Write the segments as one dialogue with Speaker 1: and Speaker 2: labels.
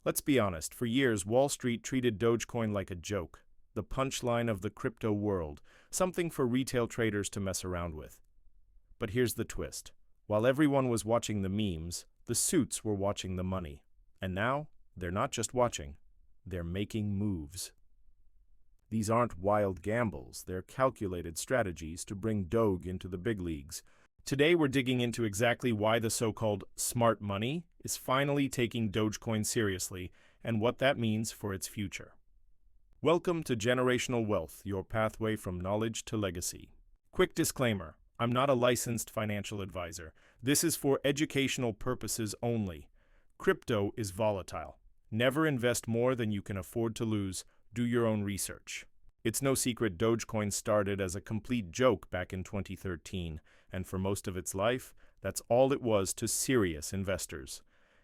Speaker 1: Let's be honest, for years Wall Street treated Dogecoin like a joke, the punchline of the crypto world, something for retail traders to mess around with. But here's the twist. While everyone was watching the memes, the suits were watching the money. And now, they're not just watching, they're making moves. These aren't wild gambles, they're calculated strategies to bring Doge into the big leagues. Today we're digging into exactly why the so-called smart money is finally taking Dogecoin seriously and what that means for its future. Welcome to Generational Wealth, your pathway from knowledge to legacy. Quick disclaimer, I'm not a licensed financial advisor. This is for educational purposes only. Crypto is volatile. Never invest more than you can afford to lose. Do your own research. It's no secret Dogecoin started as a complete joke back in 2013, and for most of its life, that's all it was to serious investors.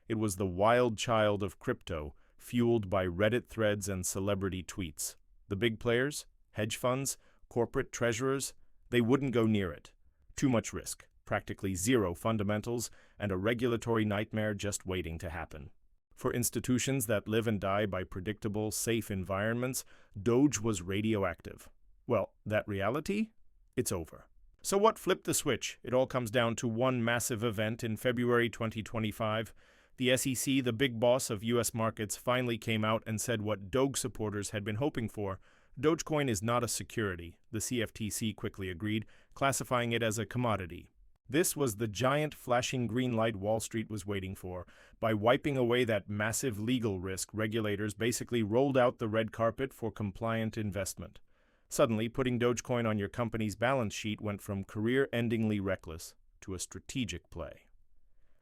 Speaker 1: It was the wild child of crypto, fueled by Reddit threads and celebrity tweets. The big players, hedge funds, corporate treasurers, they wouldn't go near it. Too much risk, practically zero fundamentals, and a regulatory nightmare just waiting to happen. For institutions that live and die by predictable, safe environments, Doge was radioactive. Well, that reality? It's over. So what flipped the switch? It all comes down to one massive event in February 2025. The SEC, the big boss of US markets, finally came out and said what Doge supporters had been hoping for. Dogecoin is not a security, the CFTC quickly agreed, classifying it as a commodity. This was the giant flashing green light Wall Street was waiting for. By wiping away that massive legal risk, regulators basically rolled out the red carpet for compliant investment. Suddenly, putting Dogecoin on your company's balance sheet went from career-endingly reckless to a strategic play.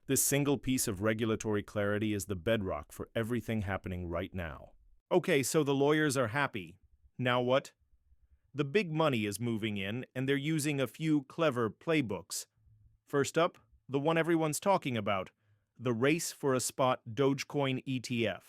Speaker 1: This single piece of regulatory clarity is the bedrock for everything happening right now. Okay, so the lawyers are happy. Now what? The big money is moving in, and they're using a few clever playbooks. First up, the one everyone's talking about, the race for a spot Dogecoin ETF.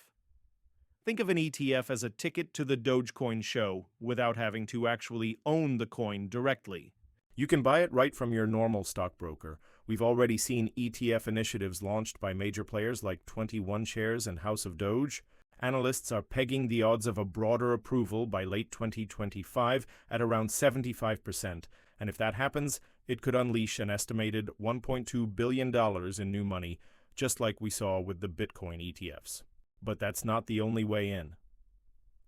Speaker 1: Think of an ETF as a ticket to the Dogecoin show without having to actually own the coin directly. You can buy it right from your normal stockbroker. We've already seen ETF initiatives launched by major players like 21 Shares and House of Doge. Analysts are pegging the odds of a broader approval by late 2025 at around 75%, and if that happens, it could unleash an estimated $1.2 billion in new money, just like we saw with the Bitcoin ETFs. But that's not the only way in.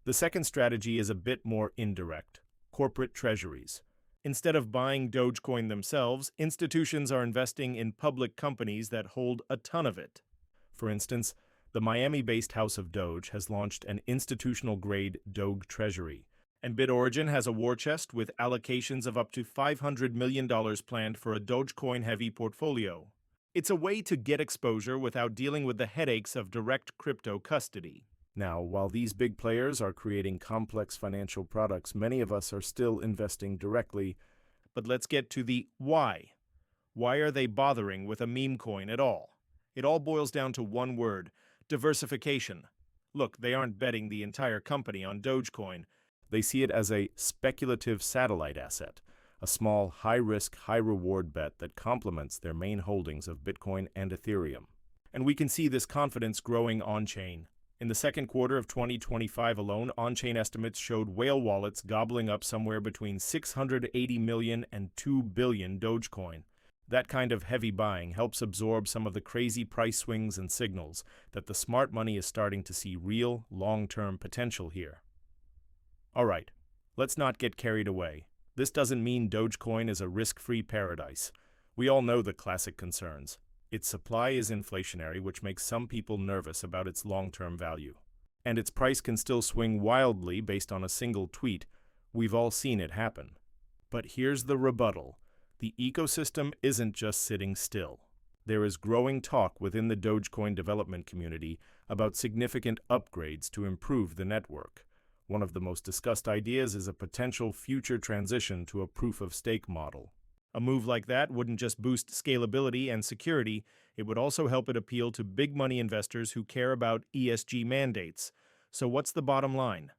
Speaker 1: The second strategy is a bit more indirect: corporate treasuries. Instead of buying Dogecoin themselves, institutions are investing in public companies that hold a ton of it. For instance, the Miami-based House of Doge has launched an institutional-grade Doge treasury, and BitOrigin has a war chest with allocations of up to $500 million planned for a Dogecoin-heavy portfolio. It's a way to get exposure without dealing with the headaches of direct crypto custody. Now, while these big players are creating complex financial products, many of us are still investing directly. But let's get to the why. Why are they bothering with a meme coin at all? It all boils down to one word: diversification. Look, they aren't betting the entire company on Dogecoin. They see it as a speculative satellite asset, a small, high-risk, high-reward bet that complements their main holdings of Bitcoin and Ethereum. And we can see this confidence growing on-chain. In the second quarter of 2025 alone, on-chain estimates showed whale wallets gobbling up somewhere between 680 million and 2 billion Dogecoin. That kind of heavy buying helps absorb some of the crazy price swings and signals that the smart money is starting to see real, long-term potential here. All right, let's not get carried away. This doesn't mean Dogecoin is a risk-free paradise. We all know the classic concerns. Its supply is inflationary, which makes some people nervous about its long-term value. And its price can still swing wildly based on a single tweet. We've all seen it happen. But here's the rebuttal. The ecosystem isn't just sitting still. There is growing talk within the Dogecoin development community about significant upgrades to improve the network. One of the most discussed ideas is a potential future transition to a proof-of-stake model. A move like that wouldn't just boost scalability and security, it would also help it appeal to big money investors who care about ESG mandates. So what's the bottom line?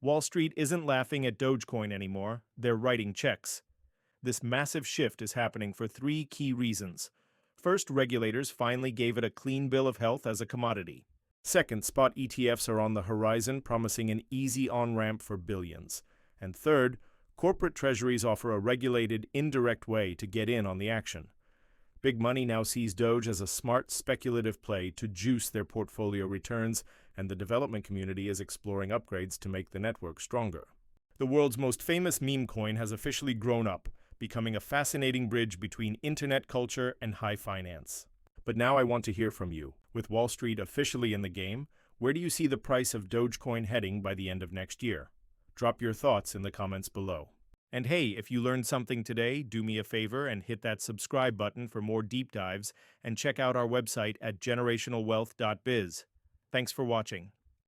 Speaker 1: Wall Street isn't laughing at Dogecoin anymore, they're writing checks. This massive shift is happening for three key reasons. First, regulators finally gave it a clean bill of health as a commodity. Second, spot ETFs are on the horizon, promising an easy on-ramp for billions. And third, corporate treasuries offer a regulated, indirect way to get in on the action. Big money now sees Doge as a smart, speculative play to juice their portfolio returns, and the development community is exploring upgrades to make the network stronger. The world's most famous meme coin has officially grown up, becoming a fascinating bridge between internet culture and high finance. But now I want to hear from you. With Wall Street officially in the game, where do you see the price of Dogecoin heading by the end of next year? Drop your thoughts in the comments below. And hey, if you learned something today, do me a favor and hit that subscribe button for more deep dives, and check out our website at generationalwealth.biz. Thanks for watching.